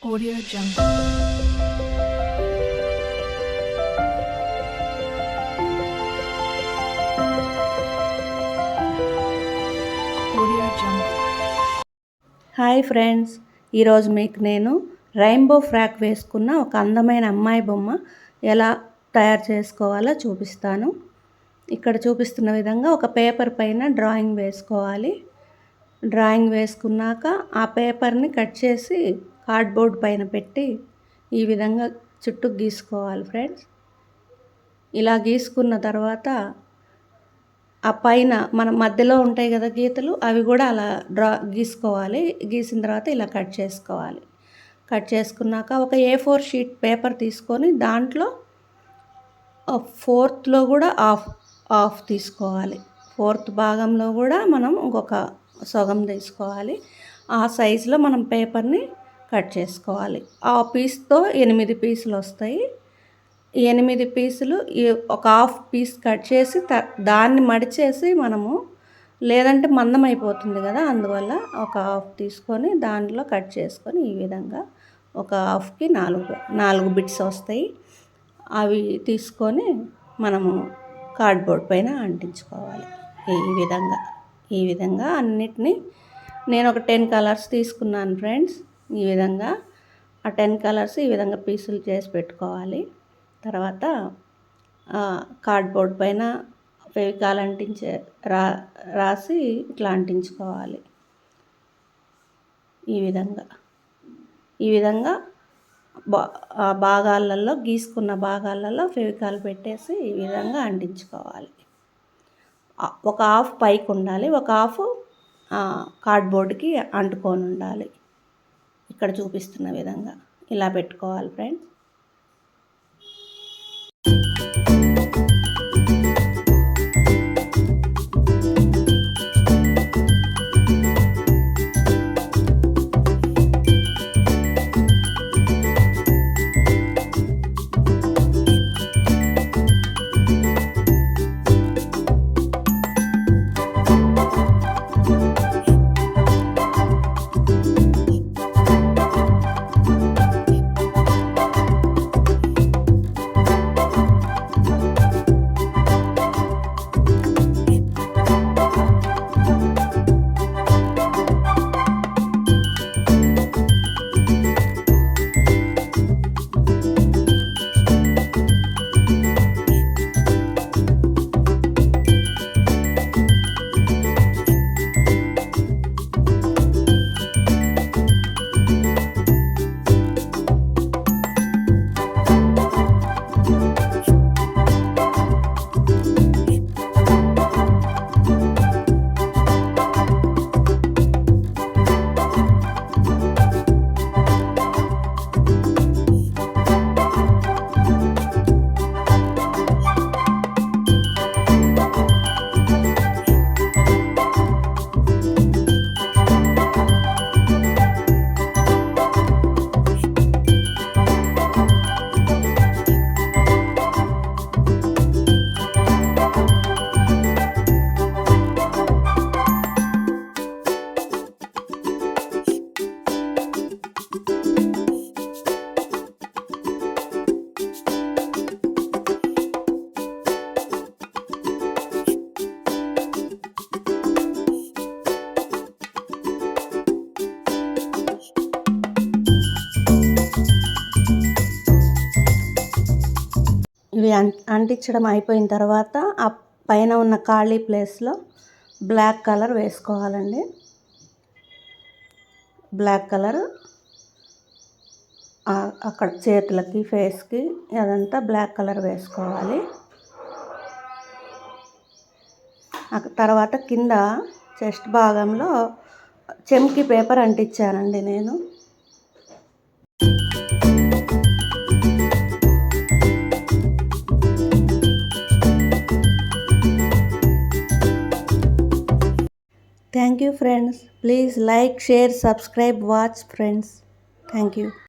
Audio Jungle. Audio Jungle. Hi friends, ఈరోజు మీకు నేను రెయిన్బో ఫ్రాక్ వేసుకున్న ఒక అందమైన అమ్మాయి బొమ్మ ఎలా తయారు చేసుకోవాలో చూపిస్తాను. ఇక్కడ చూపిస్తున్న విధంగా ఒక పేపర్ పైన డ్రాయింగ్ వేసుకోవాలి. డ్రాయింగ్ వేసుకున్నాక ఆ పేపర్ని కట్ చేసి కార్డ్బోర్డ్ పైన పెట్టి ఈ విధంగా చుట్టూ గీసుకోవాలి ఫ్రెండ్స్. ఇలా గీసుకున్న తర్వాత ఆ పైన మన మధ్యలో ఉంటాయి కదా గీతలు, అవి కూడా అలా గీసుకోవాలి. గీసిన తర్వాత ఇలా కట్ చేసుకోవాలి. కట్ చేసుకున్నాక ఒక A4 షీట్ పేపర్ తీసుకొని దాంట్లో ఫోర్త్లో కూడా హాఫ్ తీసుకోవాలి. ఫోర్త్ భాగంలో కూడా మనం ఇంకొక సగం తీసుకోవాలి. ఆ సైజులో మనం పేపర్ని కట్ చేసుకోవాలి. ఆ పీస్తో 8 పీసులు వస్తాయి. 8 పీసులు ఒక హాఫ్ పీస్ కట్ చేసి దాన్ని మడిచేసి మనము, లేదంటే మందం అయిపోతుంది కదా, అందువల్ల ఒక హాఫ్ తీసుకొని దాంట్లో కట్ చేసుకొని ఈ విధంగా ఒక హాఫ్కి 4 బిట్స్ వస్తాయి. అవి తీసుకొని మనము కార్డ్బోర్డ్ పైన అంటించుకోవాలి. ఈ విధంగా అన్నిటినీ నేను ఒక 10 కలర్స్ తీసుకున్నాను ఫ్రెండ్స్. ఈ విధంగా ఆ 10 కలర్స్ ఈ విధంగా పీసులు చేసి పెట్టుకోవాలి. తర్వాత కార్డ్బోర్డ్ పైన ఫెవికాల్ రాసి ఇట్లా అంటించుకోవాలి. ఈ విధంగా భాగాలలో గీసుకున్న భాగాలలో ఫెవికాల్ పెట్టేసి ఈ విధంగా అంటించుకోవాలి. ఒక హాఫ్ పైకి ఉండాలి, ఒక హాఫ్ కార్డ్బోర్డ్కి అంటుకొని ఉండాలి. ఇక్కడ చూపిస్తున్న విధంగా ఇలా పెట్టుకోవాలి ఫ్రెండ్స్. ఇవి అంటించడం అయిపోయిన తర్వాత ఆ పైన ఉన్న ఖాళీ ప్లేస్లో బ్లాక్ కలర్ వేసుకోవాలండి. బ్లాక్ కలర్ అక్కడ చేతులకి, ఫేస్కి అదంతా బ్లాక్ కలర్ వేసుకోవాలి. తర్వాత కింద చెస్ట్ భాగంలో చెమ్కి పేపర్ అంటించానండి నేను. Thank you friends. Please like, share, subscribe, watch friends. Thank you.